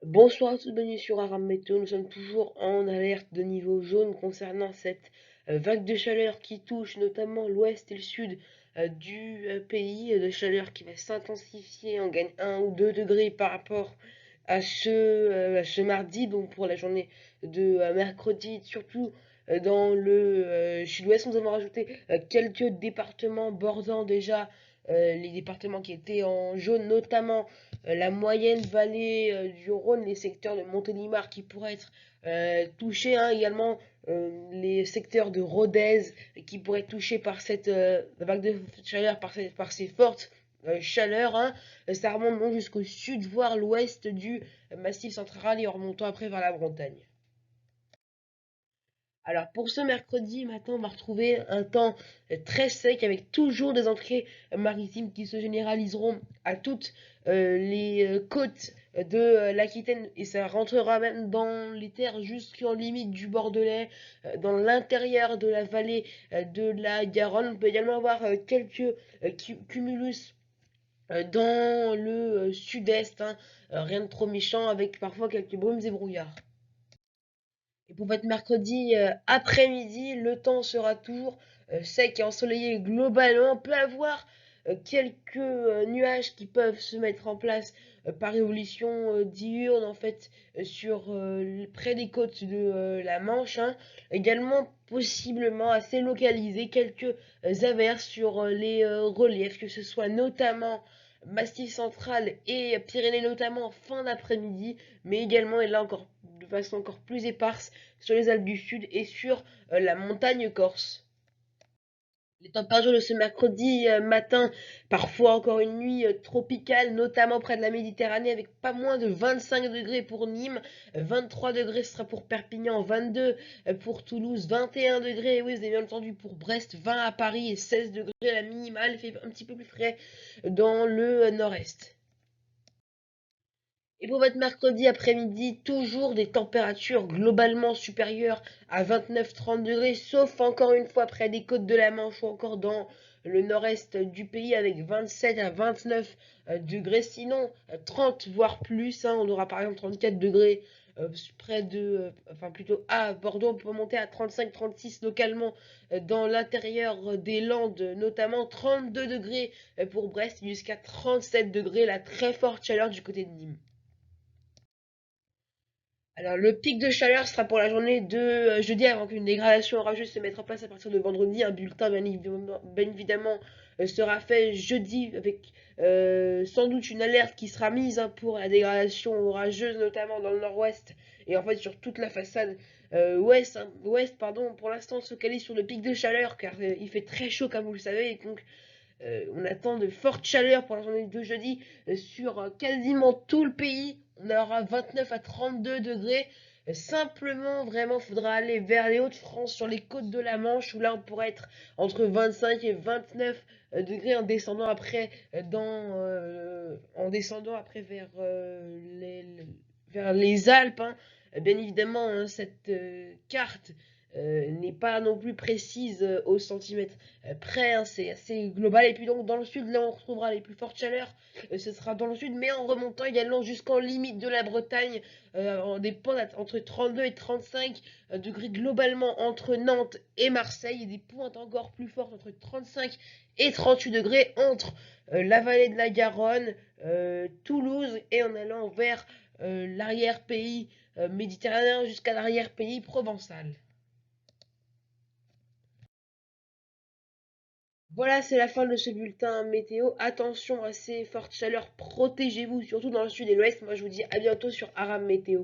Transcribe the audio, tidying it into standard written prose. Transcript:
Bonsoir à tous, bienvenue sur Aram Météo. Nous sommes toujours en alerte de niveau jaune concernant cette vague de chaleur qui touche notamment l'ouest et le sud du pays, de chaleur qui va s'intensifier. On gagne 1 ou 2 degrés par rapport à ce mardi, donc pour la journée de mercredi, surtout dans le sud-ouest. Nous avons rajouté quelques départements bordant déjà les départements qui étaient en jaune, notamment la moyenne vallée du Rhône, les secteurs de Montélimar qui pourraient être touchés, hein, également les secteurs de Rodez qui pourraient être touchés par cette vague de chaleur, par ces fortes chaleurs, hein. Ça remonte donc jusqu'au sud, voire l'ouest du massif central et en remontant après vers la Bretagne. Alors pour ce mercredi matin, on va retrouver un temps très sec avec toujours des entrées maritimes qui se généraliseront à toutes les côtes de l'Aquitaine et ça rentrera même dans les terres jusqu'en limite du Bordelais, dans l'intérieur de la vallée de la Garonne. On peut également avoir quelques cumulus dans le sud-est, hein, rien de trop méchant avec parfois quelques brumes et brouillards. Et pour votre mercredi après-midi, le temps sera toujours sec et ensoleillé globalement. On peut avoir quelques nuages qui peuvent se mettre en place par évolution diurne en fait près des côtes de la Manche, hein. Également possiblement assez localisé quelques averses sur les reliefs, que ce soit notamment Massif central et Pyrénées notamment en fin d'après-midi, mais également et là encore de façon encore plus éparse sur les Alpes du Sud et sur la montagne corse. Les températures de ce mercredi matin, parfois encore une nuit tropicale, notamment près de la Méditerranée, avec pas moins de 25 degrés pour Nîmes, 23 degrés ce sera pour Perpignan, 22 pour Toulouse, 21 degrés, oui, vous avez bien entendu, pour Brest, 20 à Paris et 16 degrés la minimale, il fait un petit peu plus frais dans le nord-est. Et pour votre mercredi après-midi, toujours des températures globalement supérieures à 29-30 degrés, sauf encore une fois près des côtes de la Manche ou encore dans le nord-est du pays avec 27 à 29 degrés, sinon 30 voire plus, hein. On aura par exemple 34 degrés près enfin plutôt à Bordeaux, on peut monter à 35-36 localement dans l'intérieur des Landes, notamment 32 degrés pour Brest jusqu'à 37 degrés, la très forte chaleur du côté de Nîmes. Alors, le pic de chaleur sera pour la journée de jeudi avant qu'une dégradation orageuse se mette en place à partir de vendredi. Un bulletin, bien évidemment, sera fait jeudi avec sans doute une alerte qui sera mise, hein, pour la dégradation orageuse, notamment dans le nord-ouest et en fait sur toute la façade ouest, hein, ouest, pardon. Pour l'instant, on se focalise sur le pic de chaleur car il fait très chaud, comme vous le savez, et donc on attend de fortes chaleurs pour la journée de jeudi sur quasiment tout le pays. On aura 29 à 32 degrés. Simplement, vraiment, il faudra aller vers les Hauts-de-France, sur les côtes de la Manche, où là, on pourrait être entre 25 et 29 degrés en descendant après vers les Alpes, hein. Bien évidemment, hein, cette carte n'est pas non plus précise au centimètre près, hein, c'est assez global. Et puis donc dans le sud, là on retrouvera les plus fortes chaleurs, ce sera dans le sud, mais en remontant également jusqu'en limite de la Bretagne, en des pointes entre 32 et 35 degrés globalement entre Nantes et Marseille, et des pointes encore plus fortes entre 35 et 38 degrés entre la vallée de la Garonne, Toulouse, et en allant vers l'arrière-pays méditerranéen jusqu'à l'arrière-pays provençal. Voilà, c'est la fin de ce bulletin météo. Attention à ces fortes chaleurs, protégez-vous, surtout dans le sud et l'ouest. Moi, je vous dis à bientôt sur Aram Météo.